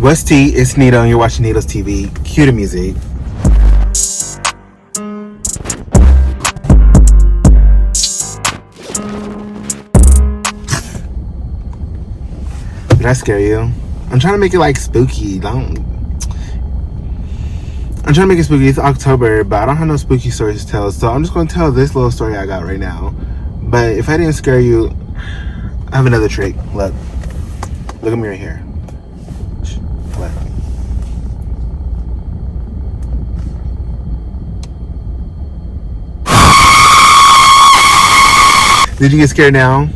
What's T? It's Nito, and you're watching Nito's TV. Cue the music. Did I scare you? I'm trying to make it like spooky. I'm trying to make it spooky. It's October, but I don't have no spooky stories to tell, so I'm just going to tell this little story I got right now. But if I didn't scare you, I have another trick. Look at me right here. What? Did you get scared now?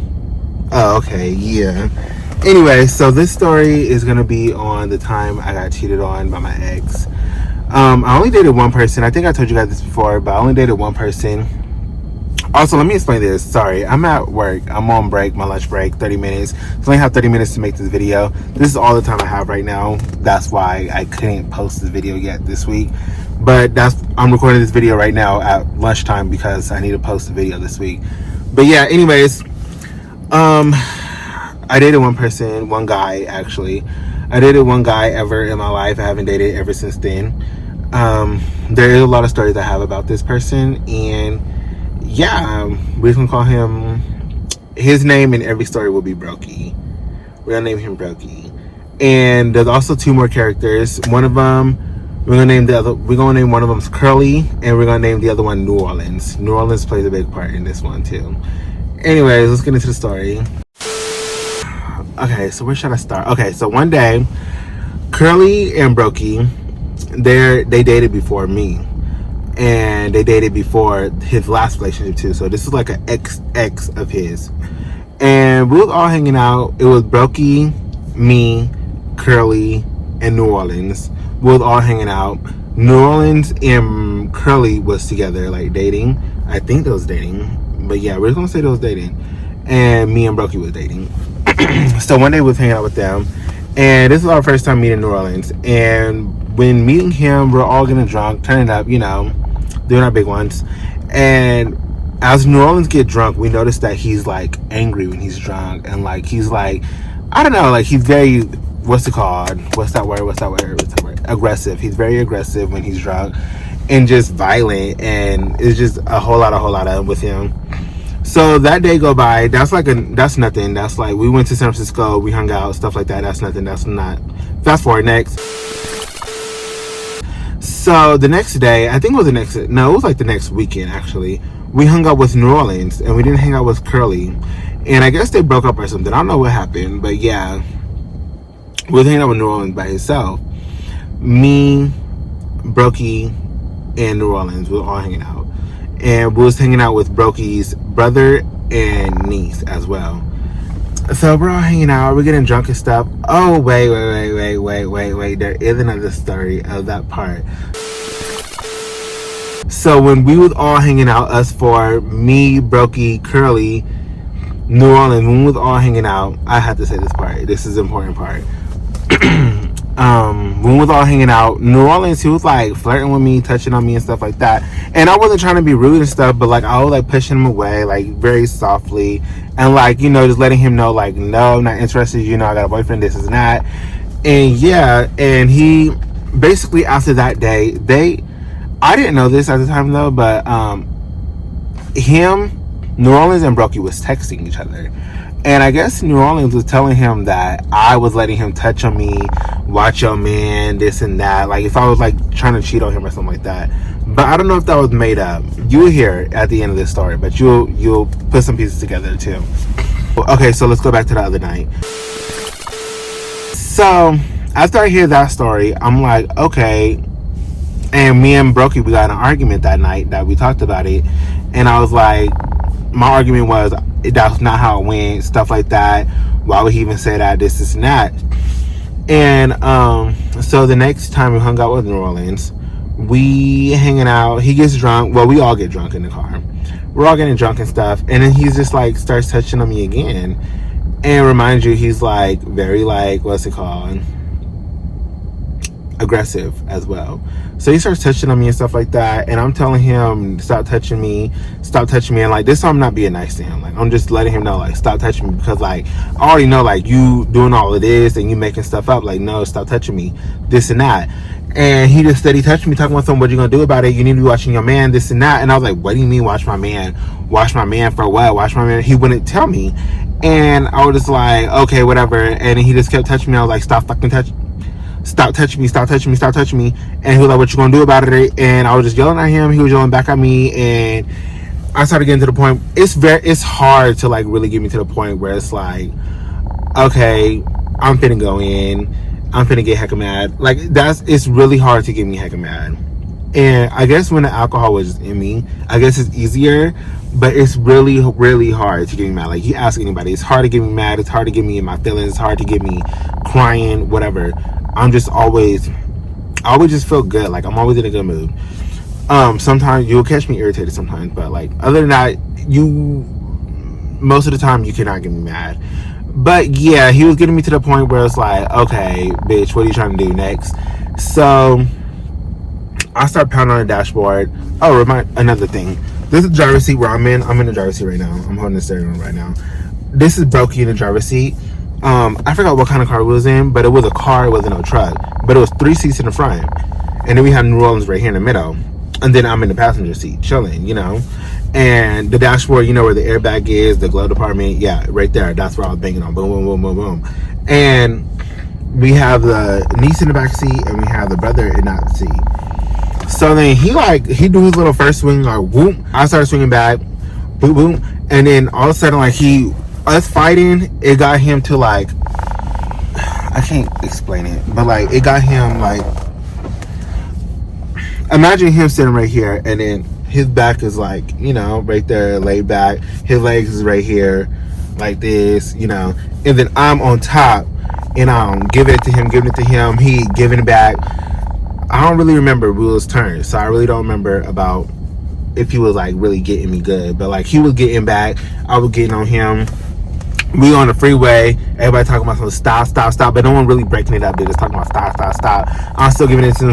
Oh, okay, yeah. Anyway, so this story is gonna be on the time I got cheated on by my ex. I only dated one person. I think I told you guys this before, but I only dated one person. Also, let me explain this. Sorry, I'm at work. I'm on break, my lunch break, 30 minutes. So I only have 30 minutes to make this video. This is all the time I have right now. That's why I couldn't post this video yet this week. But I'm recording this video right now at lunchtime because I need to post the video this week. But yeah, anyways, I dated one person, one guy actually. I dated one guy ever in my life. I haven't dated ever since then. There is a lot of stories I have about this person, and yeah, we're gonna call him, his name in every story will be Brokey. We're gonna name him Brokey. And there's also two more characters. One of them, we're gonna name one of them's Curly, and we're gonna name the other one New Orleans. New Orleans plays a big part in this one too. Anyways, let's get into the story. Okay, so where should I start? Okay, so one day, Curly and Brokey, they dated before me. And they dated before his last relationship too. So this is like an ex of his. And we was all hanging out. It was Brokey, me, Curly, and New Orleans. We was all hanging out. New Orleans and Curly was together, like dating. I think they was dating. But yeah, we're gonna say they was dating. And me and Brokey was dating. So one day we was hanging out with them. And this is our first time meeting New Orleans. And when meeting him, we're all getting drunk, turning up, doing our big ones. And as New Orleans get drunk, we notice that he's like angry when he's drunk, and like he's like, I don't know, like he's very, what's that word? Aggressive. He's very aggressive when he's drunk, and just violent, and it's just a whole lot of with him. So that day go by. That's nothing. That's like, we went to San Francisco, we hung out, stuff like that. That's nothing. That's not. Fast forward next. So the next day, I think it was it was like the next weekend actually, we hung out with New Orleans, and we didn't hang out with Curly. And I guess they broke up or something. I don't know what happened, but yeah, we was hanging out with New Orleans by himself. Me, Brokey, and New Orleans, we were all hanging out. And we was hanging out with Brokey's brother and niece as well. So we're all hanging out, we're getting drunk and stuff. Oh, wait. There is another story of that part. So when we was all hanging out, us four, me, Brokey, Curly, New Orleans, when we was all hanging out, I have to say this part. This is the important part. When we was all hanging out, New Orleans, he was like flirting with me, touching on me and stuff like that. And I wasn't trying to be rude and stuff, but like I was like pushing him away, like very softly, and like, just letting him know, like, no, I'm not interested, I got a boyfriend, this is not. And yeah, and he basically, after that day, I didn't know this at the time though, but New Orleans and Brokey was texting each other. And I guess New Orleans was telling him that I was letting him touch on me, watch your man, this and that. Like if I was like trying to cheat on him or something like that. But I don't know if that was made up. You'll hear at the end of this story, but you'll put some pieces together too. Okay, so let's go back to the other night. So after I hear that story, I'm like, okay. And me and Brokey, we got in an argument that night that we talked about it. And I was like, my argument was, that's not how it went, stuff like that. Why would he even say that, this and that? And so the next time we hung out with New Orleans, we hanging out, he gets drunk. Well, we all get drunk in the car. We're all getting drunk and stuff. And then he's just like starts touching on me again. And remind you, he's like very like, what's it called? aggressive as well. So he starts touching on me and stuff like that, and I'm telling him, stop touching me, and like this time I'm not being nice to him. Like I'm just letting him know, like, stop touching me, because like I already know, like, you doing all of this and you making stuff up, like, no, stop touching me, this and that. And he just steady touching me, talking about something, what you gonna do about it, you need to be watching your man, this and that. And I was like, what do you mean watch my man? Watch my man for what? Watch my man? He wouldn't tell me. And I was just like, okay, whatever. And he just kept touching me. I was like, stop touching me, and he was like, what you gonna do about it? And I was just yelling at him, he was yelling back at me, and I started getting to the point, it's hard to like really get me to the point where it's like, okay, I'm finna go in, I'm finna get hecka mad. Like it's really hard to get me hecka mad. And I guess when the alcohol was in me, I guess it's easier, but it's really, really hard to get me mad. Like, you ask anybody, it's hard to get me mad, it's hard to get me in my feelings, it's hard to get me crying, whatever. I always just feel good. Like, I'm always in a good mood. Sometimes you'll catch me irritated sometimes, but like, other than that, most of the time you cannot get me mad. But yeah, he was getting me to the point where it's like, okay, bitch, what are you trying to do next? So I start pounding on the dashboard. Oh, another thing. This is the driver's seat where I'm in. I'm in the driver's seat right now. I'm holding the steering wheel right now. This is Brokey in the driver's seat. I forgot what kind of car it was in, but it was a car. It wasn't a truck. But it was 3 seats in the front. And then we have New Orleans right here in the middle. And then I'm in the passenger seat, chilling, you know. And the dashboard, you know where the airbag is, the glove department. Yeah, right there. That's where I was banging on. Boom, boom, boom, boom, boom. And we have the niece in the back seat, and we have the brother in that seat. So then he do his little first swing, like, whoop. I started swinging back, boom, boom. And then all of a sudden, like, us fighting, it got him to, like, I can't explain it, but like, it got him, like, imagine him sitting right here, and then his back is like, you know, right there, laid back. His legs is right here, like this, you know. And then I'm on top, and I'm giving it to him, he giving it back. I don't really remember Will's turn, so I really don't remember about if he was like really getting me good. But like, he was getting back, I was getting on him. We on the freeway, everybody talking about something, stop, but no one really breaking it up. They're just talking about stop. I'm still giving it to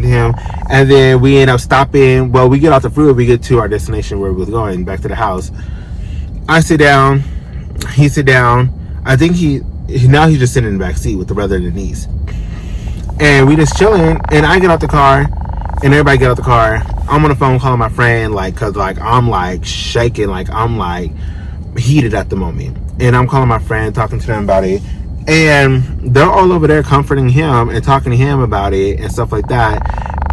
him, and then we end up stopping. Well, we get off the freeway, we get to our destination where we was going, back to the house. I sit down, he sit down. I think now he's just sitting in the back seat with the brother and the niece. And we just chilling, and I get out the car, and everybody get out the car. I'm on the phone calling my friend, like, cause like I'm like shaking, like I'm like heated at the moment. And I'm calling my friend, talking to them about it, and they're all over there comforting him and talking to him about it and stuff like that.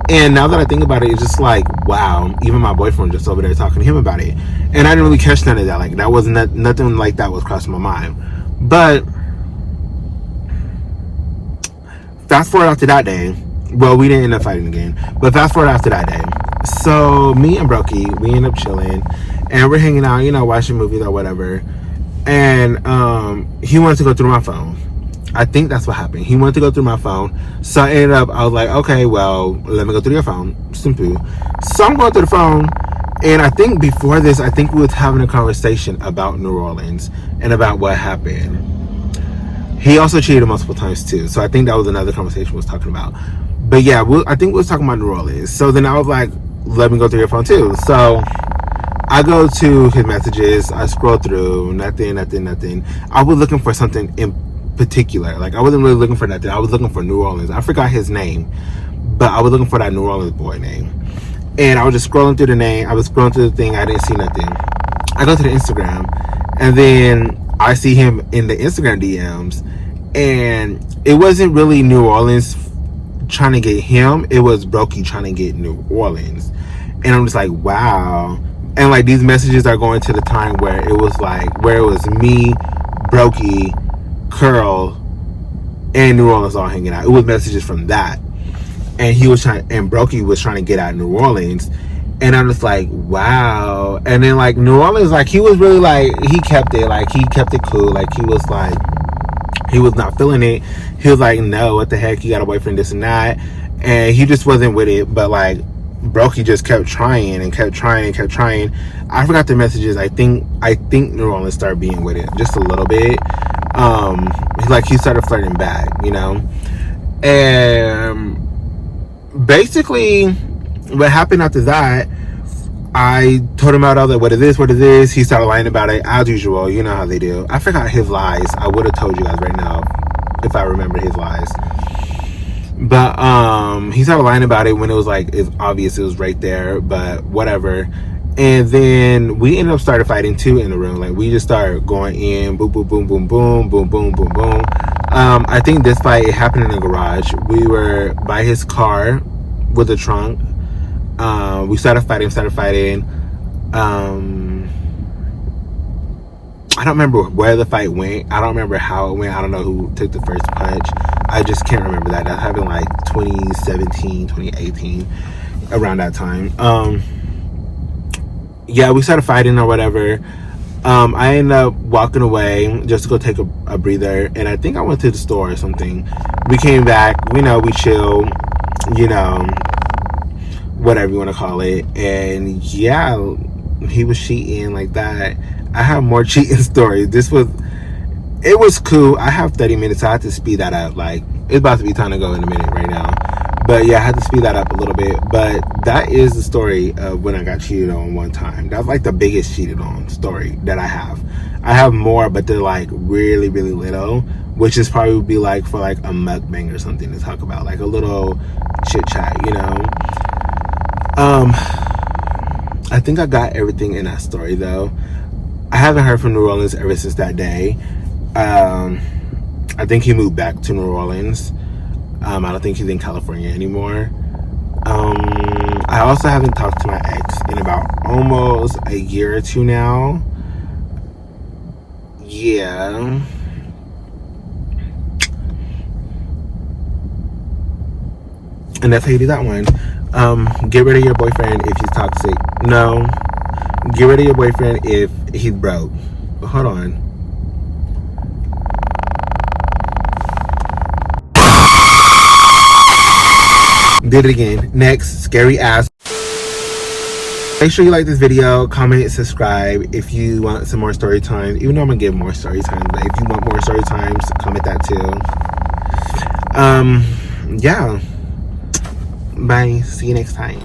And now that I think about it, it's just like, wow, even my boyfriend just over there talking to him about it. And I didn't really catch none of that. Like, that wasn't nothing like that was crossing my mind. But fast forward after that day, well, we didn't end up fighting again, but fast forward after that day. So me and Brokey, we end up chilling, and we're hanging out, you know, watching movies or whatever. And he wanted to go through my phone. I think that's what happened. He wanted to go through my phone. So I ended up, I was like, okay, well, let me go through your phone. Simple. So I'm going through the phone. And I think before this, I think we was having a conversation about New Orleans and about what happened. He also cheated multiple times too. So I think that was another conversation we was talking about. But yeah, I think we was talking about New Orleans. So then I was like, let me go through your phone too. So I go to his messages, I scroll through, nothing. I was looking for something in particular. Like, I wasn't really looking for nothing. I was looking for New Orleans. I forgot his name, but I was looking for that New Orleans boy name. And I was just scrolling through the name. I was scrolling through the thing. I didn't see nothing. I go to the Instagram, and then I see him in the Instagram DMs. And it wasn't really New Orleans trying to get him. It was Brokey trying to get New Orleans. And I'm just like, wow. And like, these messages are going to the time where it was me, Brokey, Curl, and New Orleans all hanging out. It was messages from that. And Brokey was trying to get out of New Orleans. And I'm just like, wow. And then like, New Orleans, like, he was really like, he kept it cool. Like, he was not feeling it. He was like, no, what the heck, you got a boyfriend, this and that. And he just wasn't with it. But like, Brokey just kept trying. I forgot the messages. I think New Orleans started being with it just a little bit. He started flirting back, you know. And basically, what happened after that, I told him about all that. What it is. He started lying about it as usual. You know how they do. I forgot his lies. I would have told you guys right now if I remember his lies. But he started lying about it when it was like it's obvious it was right there. But whatever. And then we ended up started fighting too in the room. Like we just started going in, boom, boom, boom, boom, boom, boom, boom, boom, boom. I think this fight, it happened in the garage. We were by his car with the trunk. We started fighting. I don't remember where the fight went. I don't remember how it went. I don't know who took the first punch. I just can't remember that. That happened like 2017, 2018, around that time. Yeah, we started fighting or whatever. I ended up walking away just to go take a breather, and I think I went to the store or something. We came back, we chilled, whatever you want to call it, and yeah, he was cheating like that. I have more cheating stories. It was cool. I have 30 minutes, so I have to speed that up. Like, it's about to be time to go in a minute right now. But yeah, I had to speed that up a little bit. But that is the story of when I got cheated on one time. That's like the biggest cheated on story that I have. I have more, but they're like really, really little, which is probably would be like for like a mukbang or something to talk about, like a little chit chat, I think I got everything in that story though. I haven't heard from New Orleans ever since that day. I think he moved back to New Orleans. I don't think he's in California anymore. I also haven't talked to my ex in about almost a year or two now. Yeah. And that's how you do that one. Get rid of your boyfriend if he's toxic. No. Get rid of your boyfriend if he's broke. Hold on. Did it again. Next, scary ass. Make sure you like this video, comment, subscribe if you want some more story times. Even though I'm gonna give more story times, but if you want more story times, comment that too. Yeah. Bye. See you next time.